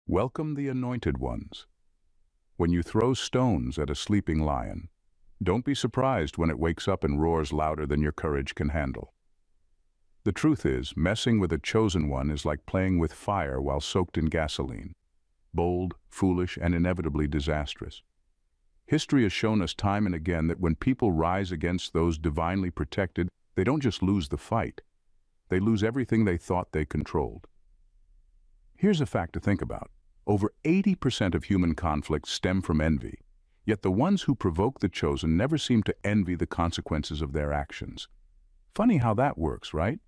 Welcome the anointed ones. When you throw stones at a sleeping lion, don't be surprised when it wakes up and roars louder than your courage can handle. The truth is, messing with a chosen one is like playing with fire while soaked in gasoline. Bold, foolish, and inevitably disastrous. History has shown us time and again that when people rise against those divinely protected, they don't just lose the fight. They lose everything they thought they controlled. Here's a fact to think about. Over 80% of human conflicts stem from envy, yet the ones who provoke the chosen never seem to envy the consequences of their actions. Funny how that works, right?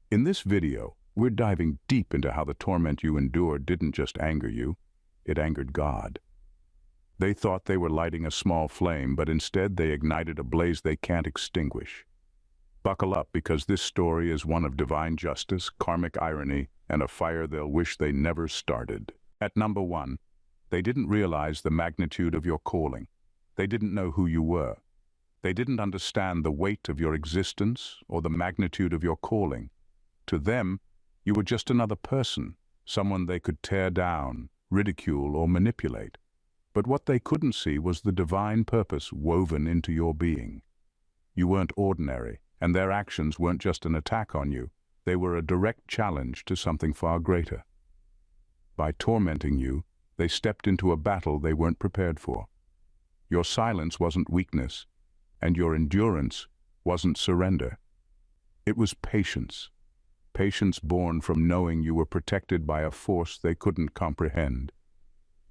In this video, we're diving deep into how the torment you endured didn't just anger you, it angered God. They thought they were lighting a small flame, but instead they ignited a blaze they can't extinguish. Buckle up, because this story is one of divine justice, karmic irony, and a fire they'll wish they never started. At number 1, they didn't realize the magnitude of your calling. They didn't know who you were. They didn't understand the weight of your existence or the magnitude of your calling. To them, you were just another person, someone they could tear down, ridicule, or manipulate. But what they couldn't see was the divine purpose woven into your being. You weren't ordinary, and their actions weren't just an attack on you. They were a direct challenge to something far greater. By tormenting you, they stepped into a battle they weren't prepared for. Your silence wasn't weakness, and your endurance wasn't surrender. It was patience. Patience born from knowing you were protected by a force they couldn't comprehend.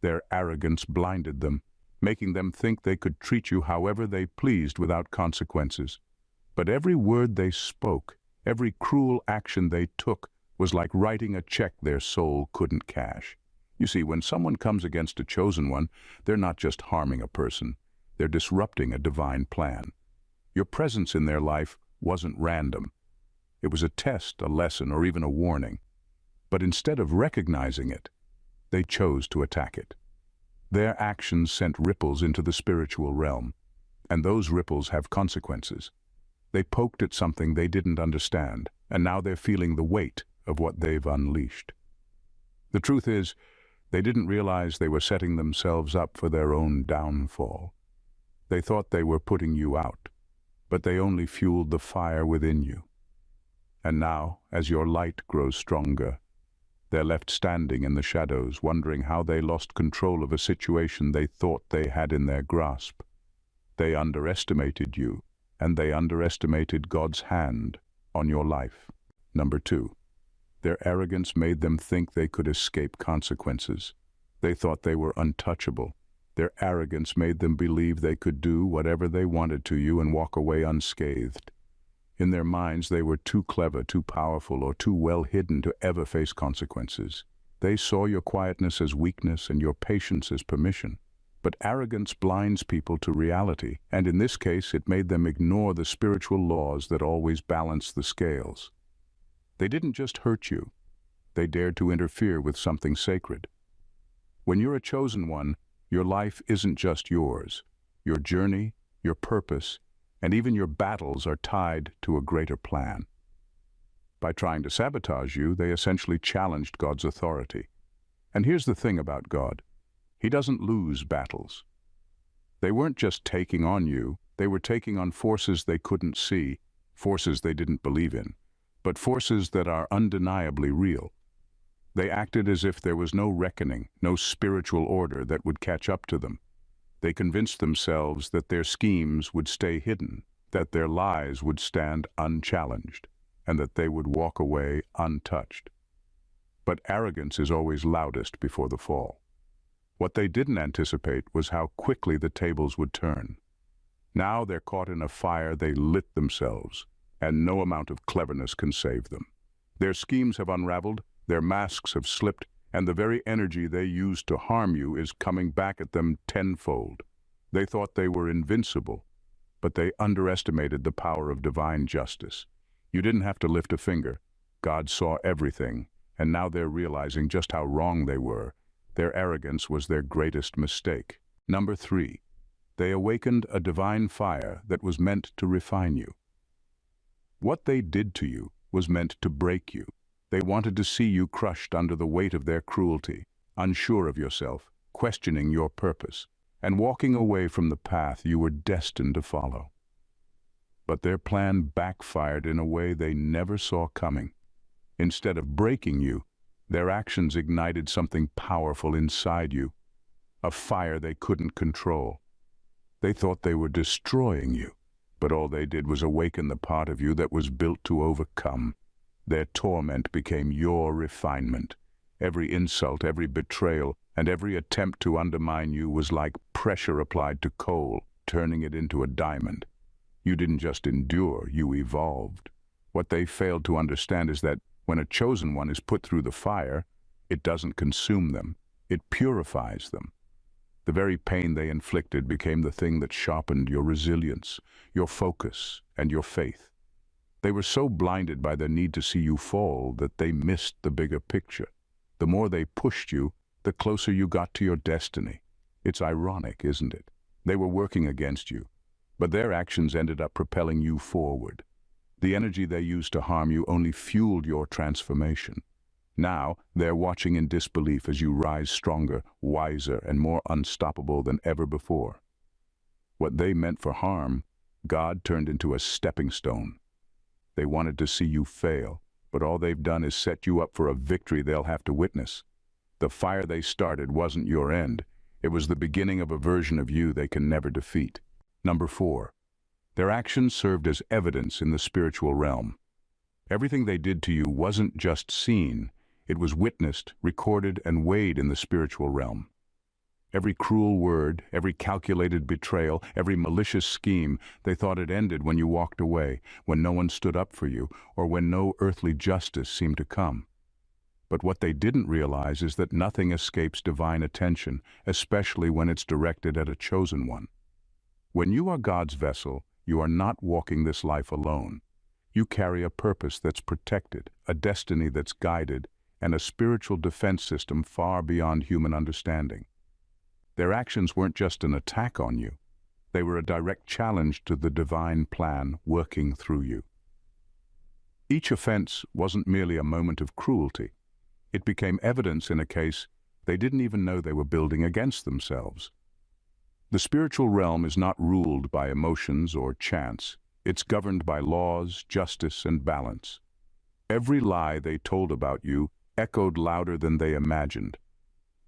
Their arrogance blinded them, making them think they could treat you however they pleased without consequences. But every word they spoke, every cruel action they took, was like writing a check their soul couldn't cash. You see, when someone comes against a chosen one, they're not just harming a person, they're disrupting a divine plan. Your presence in their life wasn't random. It was a test, a lesson, or even a warning. But instead of recognizing it, they chose to attack it. Their actions sent ripples into the spiritual realm, and those ripples have consequences. They poked at something they didn't understand, and now they're feeling the weight of what they've unleashed. The truth is, they didn't realize they were setting themselves up for their own downfall. They thought they were putting you out, but they only fueled the fire within you. And now, as your light grows stronger, they're left standing in the shadows, wondering how they lost control of a situation they thought they had in their grasp. They underestimated you, and they underestimated God's hand on your life. Number 2, their arrogance made them think they could escape consequences. They thought they were untouchable. Their arrogance made them believe they could do whatever they wanted to you and walk away unscathed. In their minds, they were too clever, too powerful, or too well hidden to ever face consequences. They saw your quietness as weakness and your patience as permission. But arrogance blinds people to reality, and in this case it made them ignore the spiritual laws that always balance the scales. They didn't just hurt you, they dared to interfere with something sacred. When you're a chosen one, your life isn't just yours. Your journey, your purpose, and even your battles are tied to a greater plan. By trying to sabotage you, they essentially challenged God's authority. And here's the thing about God. He doesn't lose battles. They weren't just taking on you, they were taking on forces they couldn't see, forces they didn't believe in, but forces that are undeniably real. They acted as if there was no reckoning, no spiritual order that would catch up to them. They convinced themselves that their schemes would stay hidden, that their lies would stand unchallenged, and that they would walk away untouched. But arrogance is always loudest before the fall. What they didn't anticipate was how quickly the tables would turn. Now they're caught in a fire they lit themselves, and no amount of cleverness can save them. Their schemes have unraveled, their masks have slipped, and the very energy they used to harm you is coming back at them tenfold. They thought they were invincible, but they underestimated the power of divine justice. You didn't have to lift a finger. God saw everything, and now they're realizing just how wrong they were. Their arrogance was their greatest mistake. Number 3, they awakened a divine fire that was meant to refine you. What they did to you was meant to break you. They wanted to see you crushed under the weight of their cruelty. unsure of yourself, questioning your purpose, and walking away from the path you were destined to follow. But their plan backfired in a way they never saw coming. Instead of breaking you, their actions ignited something powerful inside you, a fire they couldn't control. They thought they were destroying you, but all they did was awaken the part of you that was built to overcome. Their torment became your refinement. Every insult, every betrayal, and every attempt to undermine you was like pressure applied to coal, turning it into a diamond. You didn't just endure, you evolved. What they failed to understand is that when a chosen one is put through the fire, it doesn't consume them, it purifies them. The very pain they inflicted became the thing that sharpened your resilience, your focus, and your faith. They were so blinded by their need to see you fall that they missed the bigger picture. The more they pushed you, the closer you got to your destiny. It's ironic, isn't it? They were working against you, but their actions ended up propelling you forward. The energy they used to harm you only fueled your transformation. Now, they're watching in disbelief as you rise stronger, wiser, and more unstoppable than ever before. What they meant for harm, God turned into a stepping stone. They wanted to see you fail, but all they've done is set you up for a victory they'll have to witness. The fire they started wasn't your end. It was the beginning of a version of you they can never defeat. Number 4. Their actions served as evidence in the spiritual realm. Everything they did to you wasn't just seen, it was witnessed, recorded, and weighed in the spiritual realm. Every cruel word, every calculated betrayal, every malicious scheme, they thought it ended when you walked away, when no one stood up for you, or when no earthly justice seemed to come. But what they didn't realize is that nothing escapes divine attention, especially when it's directed at a chosen one. When you are God's vessel, you are not walking this life alone. You carry a purpose that's protected, a destiny that's guided, and a spiritual defense system far beyond human understanding. Their actions weren't just an attack on you. They were a direct challenge to the divine plan working through you. Each offense wasn't merely a moment of cruelty. It became evidence in a case they didn't even know they were building against themselves. The spiritual realm is not ruled by emotions or chance. It's governed by laws, justice, and balance. Every lie they told about you echoed louder than they imagined.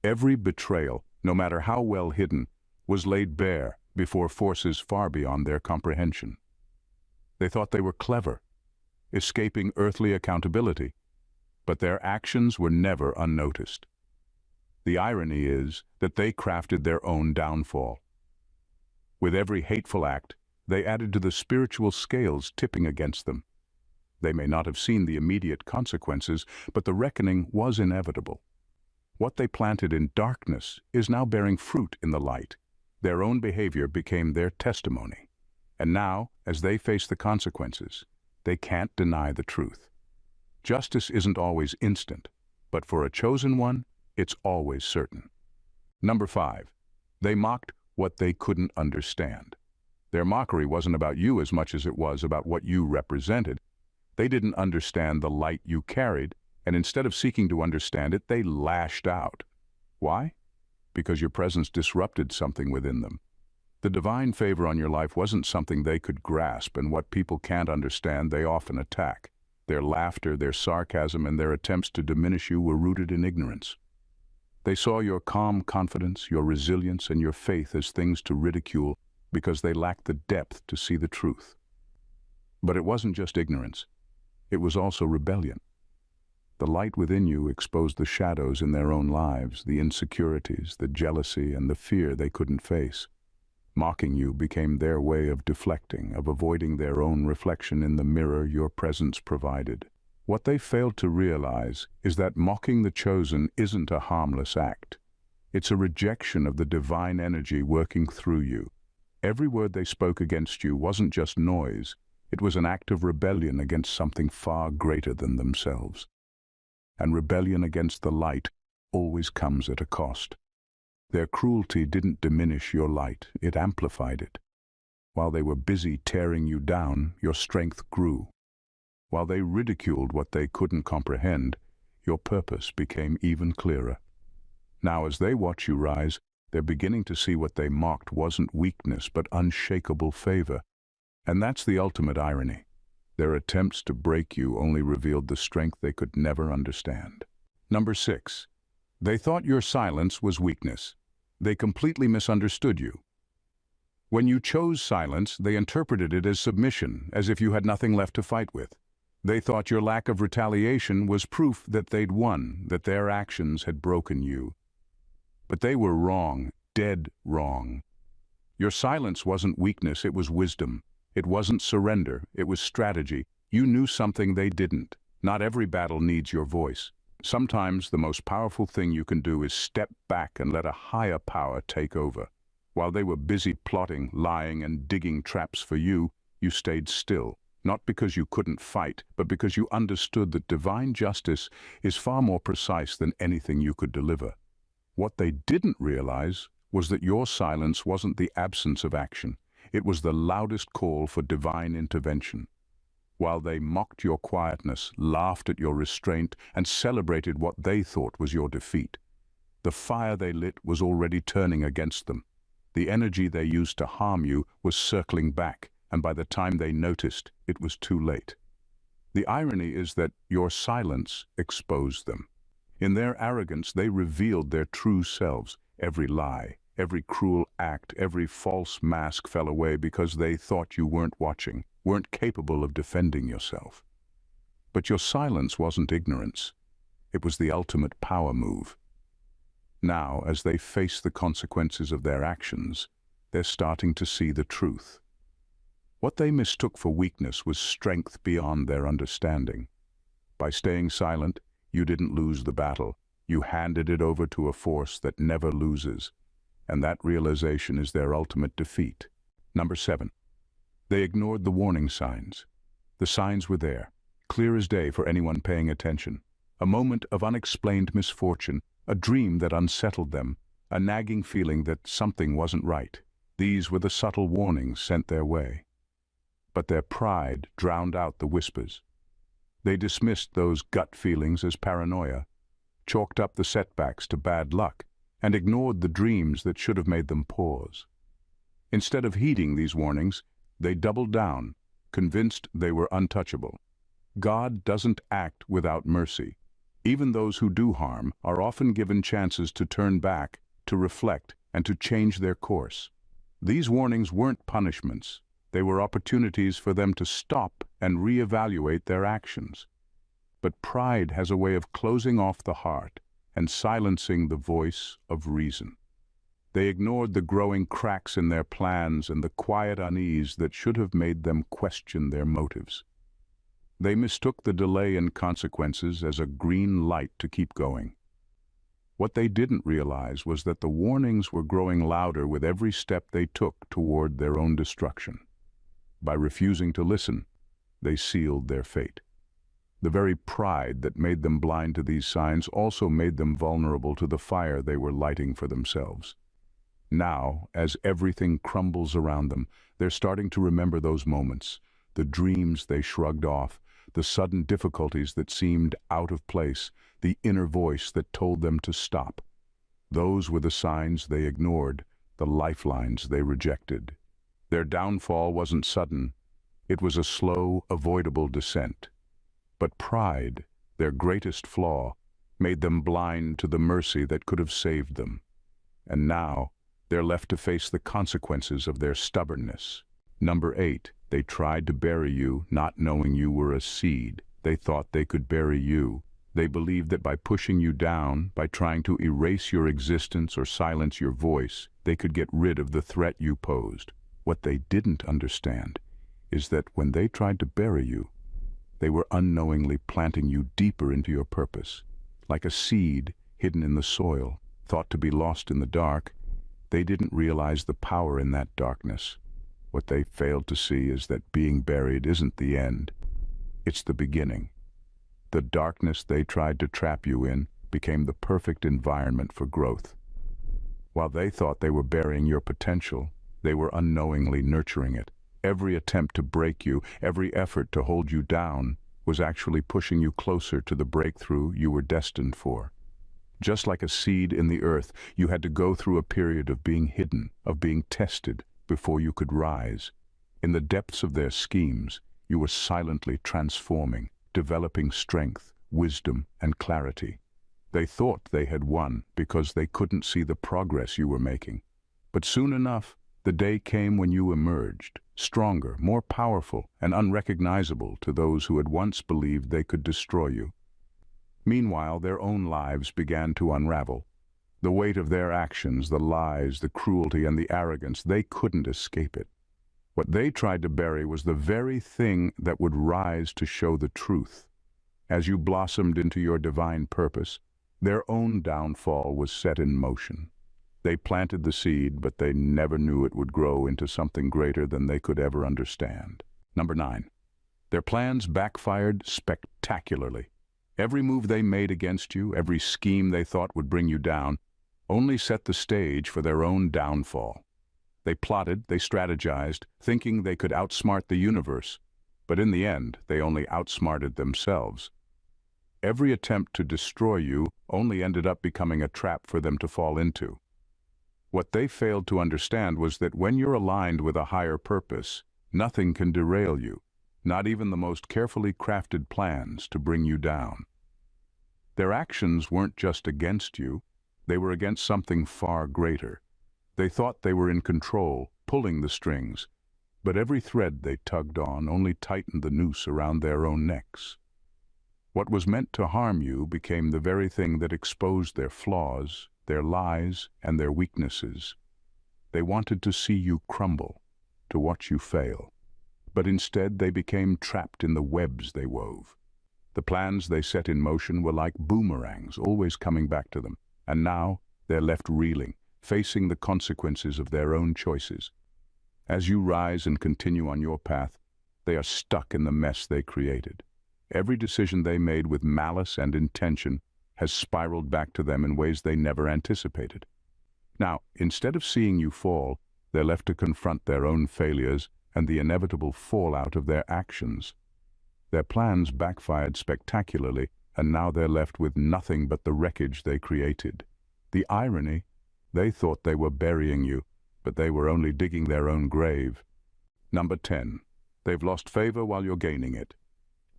Every betrayal, no matter how well hidden, was laid bare before forces far beyond their comprehension. They thought they were clever, escaping earthly accountability, but their actions were never unnoticed. The irony is that they crafted their own downfall. With every hateful act, they added to the spiritual scales tipping against them. They may not have seen the immediate consequences, but the reckoning was inevitable. What they planted in darkness is now bearing fruit in the light. Their own behavior became their testimony. And now, as they face the consequences, they can't deny the truth. Justice isn't always instant, but for a chosen one, it's always certain. Number 5. They mocked what they couldn't understand. Their mockery wasn't about you as much as it was about what you represented. They didn't understand the light you carried, and instead of seeking to understand it, they lashed out. Why? Because your presence disrupted something within them. The divine favor on your life wasn't something they could grasp, and what people can't understand, they often attack. Their laughter, their sarcasm, and their attempts to diminish you were rooted in ignorance. They saw your calm confidence, your resilience, and your faith as things to ridicule because they lacked the depth to see the truth. But it wasn't just ignorance. It was also rebellion. The light within you exposed the shadows in their own lives, the insecurities, the jealousy, and the fear they couldn't face. Mocking you became their way of deflecting, of avoiding their own reflection in the mirror your presence provided. What they failed to realize is that mocking the chosen isn't a harmless act. It's a rejection of the divine energy working through you. Every word they spoke against you wasn't just noise. It was an act of rebellion against something far greater than themselves. And rebellion against the light always comes at a cost. Their cruelty didn't diminish your light, it amplified it. While they were busy tearing you down, your strength grew. While they ridiculed what they couldn't comprehend, your purpose became even clearer. Now, as they watch you rise, they're beginning to see what they mocked wasn't weakness but unshakable favor. And that's the ultimate irony. Their attempts to break you only revealed the strength they could never understand. Number 6. They thought your silence was weakness. They completely misunderstood you. When you chose silence, they interpreted it as submission, as if you had nothing left to fight with. They thought your lack of retaliation was proof that they'd won, that their actions had broken you. But they were wrong, dead wrong. Your silence wasn't weakness, it was wisdom. It wasn't surrender, it was strategy. You knew something they didn't. Not every battle needs your voice. Sometimes the most powerful thing you can do is step back and let a higher power take over. While they were busy plotting, lying, and digging traps for you, you stayed still. Not because you couldn't fight, but because you understood that divine justice is far more precise than anything you could deliver. What they didn't realize was that your silence wasn't the absence of action. It was the loudest call for divine intervention. While they mocked your quietness, laughed at your restraint, and celebrated what they thought was your defeat, the fire they lit was already turning against them. The energy they used to harm you was circling back, and by the time they noticed, it was too late. The irony is that your silence exposed them. In their arrogance, they revealed their true selves. Every lie, every cruel act, every false mask fell away because they thought you weren't watching, weren't capable of defending yourself. But your silence wasn't ignorance. It was the ultimate power move. Now, as they face the consequences of their actions, they're starting to see the truth. What they mistook for weakness was strength beyond their understanding. By staying silent, you didn't lose the battle. You handed it over to a force that never loses. And that realization is their ultimate defeat. Number 7. They ignored the warning signs. The signs were there, clear as day for anyone paying attention. A moment of unexplained misfortune, a dream that unsettled them, a nagging feeling that something wasn't right. These were the subtle warnings sent their way. But their pride drowned out the whispers. They dismissed those gut feelings as paranoia, chalked up the setbacks to bad luck, and ignored the dreams that should have made them pause. Instead of heeding these warnings, they doubled down, convinced they were untouchable. God doesn't act without mercy. Even those who do harm are often given chances to turn back, to reflect, and to change their course. These warnings weren't punishments. They were opportunities for them to stop and reevaluate their actions. But pride has a way of closing off the heart and silencing the voice of reason. They ignored the growing cracks in their plans and the quiet unease that should have made them question their motives. They mistook the delay in consequences as a green light to keep going. What they didn't realize was that the warnings were growing louder with every step they took toward their own destruction. By refusing to listen, they sealed their fate. The very pride that made them blind to these signs also made them vulnerable to the fire they were lighting for themselves. Now, as everything crumbles around them, they're starting to remember those moments, the dreams they shrugged off, the sudden difficulties that seemed out of place, the inner voice that told them to stop. Those were the signs they ignored, the lifelines they rejected. Their downfall wasn't sudden. It was a slow, avoidable descent. But pride, their greatest flaw, made them blind to the mercy that could have saved them. And now, they're left to face the consequences of their stubbornness. Number 8, they tried to bury you, not knowing you were a seed. They thought they could bury you. They believed that by pushing you down, by trying to erase your existence or silence your voice, they could get rid of the threat you posed. What they didn't understand is that when they tried to bury you, they were unknowingly planting you deeper into your purpose. Like a seed hidden in the soil, thought to be lost in the dark, they didn't realize the power in that darkness. What they failed to see is that being buried isn't the end. It's the beginning. The darkness they tried to trap you in became the perfect environment for growth. While they thought they were burying your potential, they were unknowingly nurturing it. Every attempt to break you, every effort to hold you down, was actually pushing you closer to the breakthrough you were destined for. Just like a seed in the earth, you had to go through a period of being hidden, of being tested, before you could rise. In the depths of their schemes, you were silently transforming, developing strength, wisdom, and clarity. They thought they had won because they couldn't see the progress you were making. But soon enough, the day came when you emerged, stronger, more powerful, and unrecognizable to those who had once believed they could destroy you. Meanwhile, their own lives began to unravel. The weight of their actions, the lies, the cruelty, and the arrogance, they couldn't escape it. What they tried to bury was the very thing that would rise to show the truth. As you blossomed into your divine purpose, their own downfall was set in motion. They planted the seed, but they never knew it would grow into something greater than they could ever understand. Number 9. Their plans backfired spectacularly. Every move they made against you, every scheme they thought would bring you down, only set the stage for their own downfall. They plotted, they strategized, thinking they could outsmart the universe, but in the end, they only outsmarted themselves. Every attempt to destroy you only ended up becoming a trap for them to fall into. What they failed to understand was that when you're aligned with a higher purpose, nothing can derail you, not even the most carefully crafted plans to bring you down. Their actions weren't just against you, they were against something far greater. They thought they were in control, pulling the strings, but every thread they tugged on only tightened the noose around their own necks. What was meant to harm you became the very thing that exposed their flaws, their lies, and their weaknesses. They wanted to see you crumble, to watch you fail. But instead they became trapped in the webs they wove. The plans they set in motion were like boomerangs, always coming back to them, and now they're left reeling, facing the consequences of their own choices. As you rise and continue on your path, they are stuck in the mess they created. Every decision they made with malice and intention has spiraled back to them in ways they never anticipated. Now, instead of seeing you fall, they're left to confront their own failures and the inevitable fallout of their actions. Their plans backfired spectacularly, and now they're left with nothing but the wreckage they created. The irony: they thought they were burying you, but they were only digging their own grave. Number 10. They've lost favor while you're gaining it.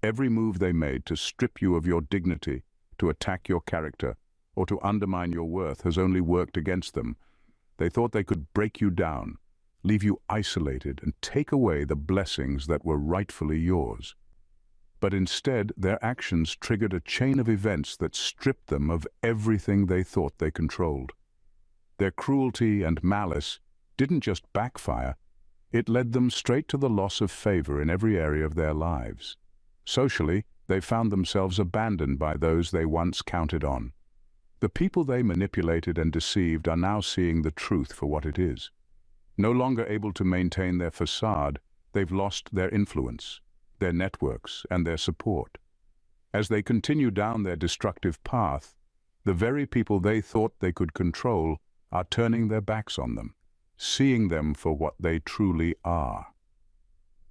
Every move they made to strip you of your dignity, to attack your character, or to undermine your worth has only worked against them. They thought they could break you down, leave you isolated, and take away the blessings that were rightfully yours. But instead, their actions triggered a chain of events that stripped them of everything they thought they controlled. Their cruelty and malice didn't just backfire, it led them straight to the loss of favor in every area of their lives. Socially, they found themselves abandoned by those they once counted on. The people they manipulated and deceived are now seeing the truth for what it is. No longer able to maintain their facade, they've lost their influence, their networks, and their support. As they continue down their destructive path, the very people they thought they could control are turning their backs on them, seeing them for what they truly are.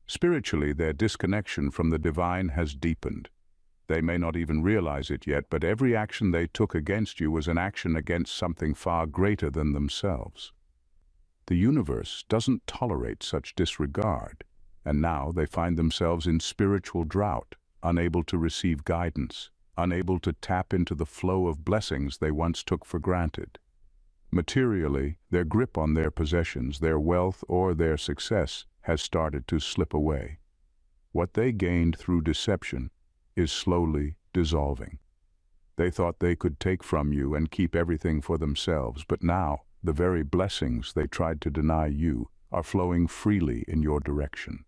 Spiritually, their disconnection from the divine has deepened. They may not even realize it yet, but every action they took against you was an action against something far greater than themselves. The universe doesn't tolerate such disregard, and now they find themselves in spiritual drought, unable to receive guidance, unable to tap into the flow of blessings they once took for granted. Materially, their grip on their possessions, their wealth, or their success has started to slip away. What they gained through deception is slowly dissolving. They thought they could take from you and keep everything for themselves, but now the very blessings they tried to deny you are flowing freely in your direction.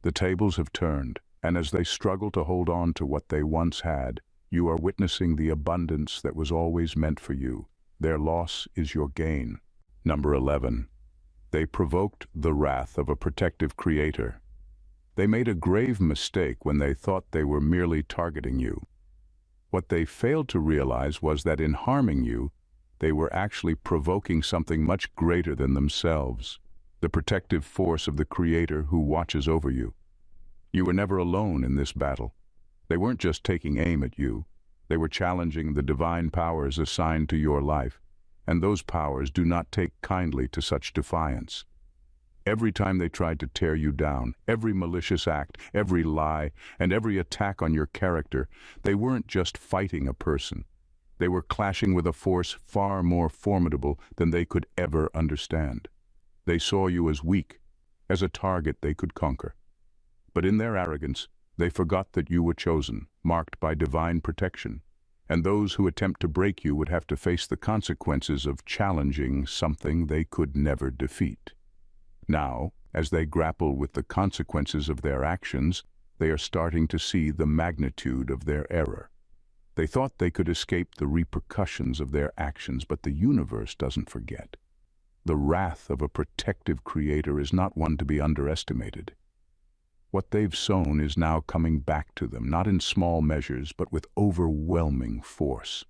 The tables have turned, and as they struggle to hold on to what they once had, you are witnessing the abundance that was always meant for you. Their loss is your gain. Number 11. They provoked the wrath of a protective creator. They made a grave mistake when they thought they were merely targeting you. What they failed to realize was that in harming you, they were actually provoking something much greater than themselves, the protective force of the Creator who watches over you. You were never alone in this battle. They weren't just taking aim at you. They were challenging the divine powers assigned to your life, and those powers do not take kindly to such defiance. Every time they tried to tear you down, every malicious act, every lie, and every attack on your character, they weren't just fighting a person. They were clashing with a force far more formidable than they could ever understand. They saw you as weak, as a target they could conquer. But in their arrogance, they forgot that you were chosen, marked by divine protection, and those who attempt to break you would have to face the consequences of challenging something they could never defeat. Now, as they grapple with the consequences of their actions, they are starting to see the magnitude of their error. They thought they could escape the repercussions of their actions, but the universe doesn't forget. The wrath of a protective creator is not one to be underestimated. What they've sown is now coming back to them, not in small measures, but with overwhelming force.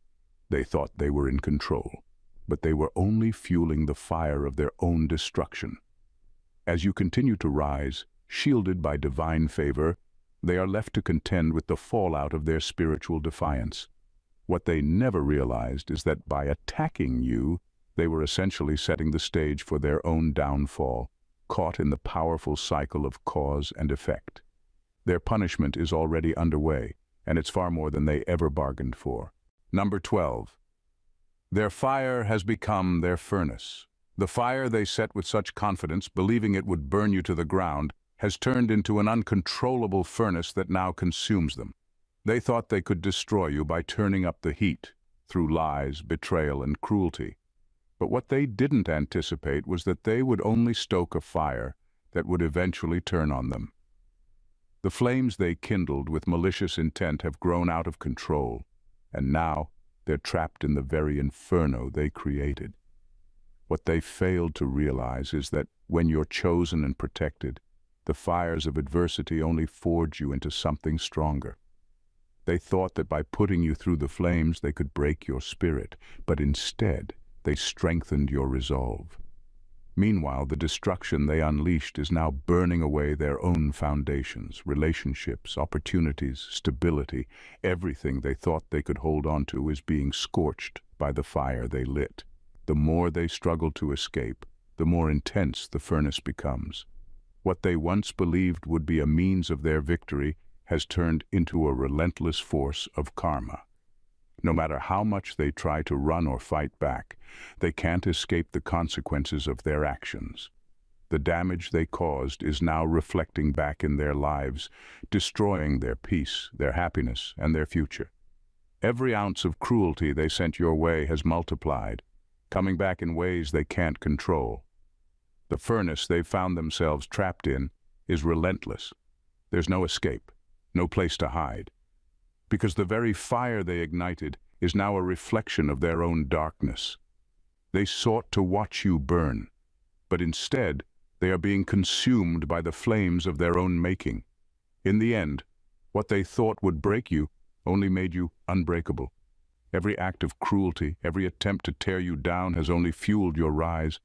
They thought they were in control, but they were only fueling the fire of their own destruction. As you continue to rise, shielded by divine favor, they are left to contend with the fallout of their spiritual defiance. What they never realized is that by attacking you, they were essentially setting the stage for their own downfall, caught in the powerful cycle of cause and effect. Their punishment is already underway, and it's far more than they ever bargained for. Number 12. Their fire has become their furnace. The fire they set with such confidence, believing it would burn you to the ground, has turned into an uncontrollable furnace that now consumes them. They thought they could destroy you by turning up the heat, through lies, betrayal, and cruelty. But what they didn't anticipate was that they would only stoke a fire that would eventually turn on them. The flames they kindled with malicious intent have grown out of control, and now they're trapped in the very inferno they created. What they failed to realize is that when you're chosen and protected, the fires of adversity only forge you into something stronger. They thought that by putting you through the flames they could break your spirit, but instead they strengthened your resolve. Meanwhile, the destruction they unleashed is now burning away their own foundations, relationships, opportunities, stability. Everything they thought they could hold on to is being scorched by the fire they lit. The more they struggle to escape, the more intense the furnace becomes. What they once believed would be a means of their victory has turned into a relentless force of karma. No matter how much they try to run or fight back, they can't escape the consequences of their actions. The damage they caused is now reflecting back in their lives, destroying their peace, their happiness, and their future. Every ounce of cruelty they sent your way has multiplied, coming back in ways they can't control. The furnace they've found themselves trapped in is relentless. There's no escape, no place to hide, because the very fire they ignited is now a reflection of their own darkness. They sought to watch you burn, but instead they are being consumed by the flames of their own making. In the end, what they thought would break you only made you unbreakable. Every act of cruelty, every attempt to tear you down has only fueled your rise.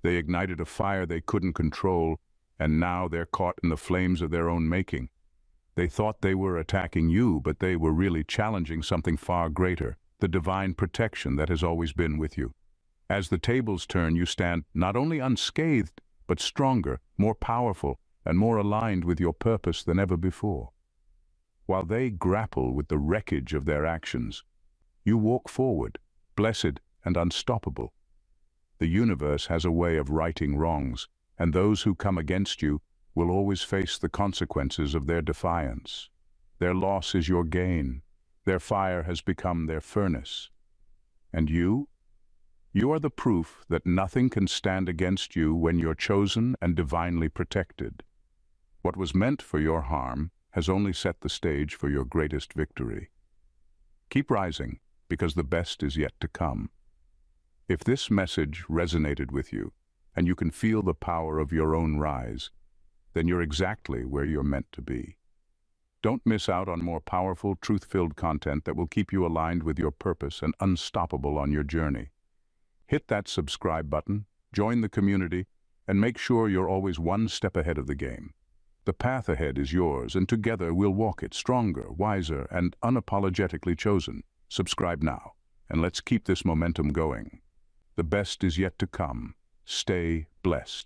They ignited a fire they couldn't control, and now they're caught in the flames of their own making. They thought they were attacking you, but they were really challenging something far greater, the divine protection that has always been with you. As the tables turn, you stand not only unscathed, but stronger, more powerful, and more aligned with your purpose than ever before. While they grapple with the wreckage of their actions, you walk forward, blessed and unstoppable. The universe has a way of righting wrongs, and those who come against you will always face the consequences of their defiance. Their loss is your gain. Their fire has become their furnace. And you? You are the proof that nothing can stand against you when you're chosen and divinely protected. What was meant for your harm has only set the stage for your greatest victory. Keep rising, because the best is yet to come. If this message resonated with you, and you can feel the power of your own rise, then you're exactly where you're meant to be. Don't miss out on more powerful, truth-filled content that will keep you aligned with your purpose and unstoppable on your journey. Hit that subscribe button, join the community, and make sure you're always one step ahead of the game. The path ahead is yours, and together we'll walk it stronger, wiser, and unapologetically chosen. Subscribe now, and let's keep this momentum going. The best is yet to come. Stay blessed.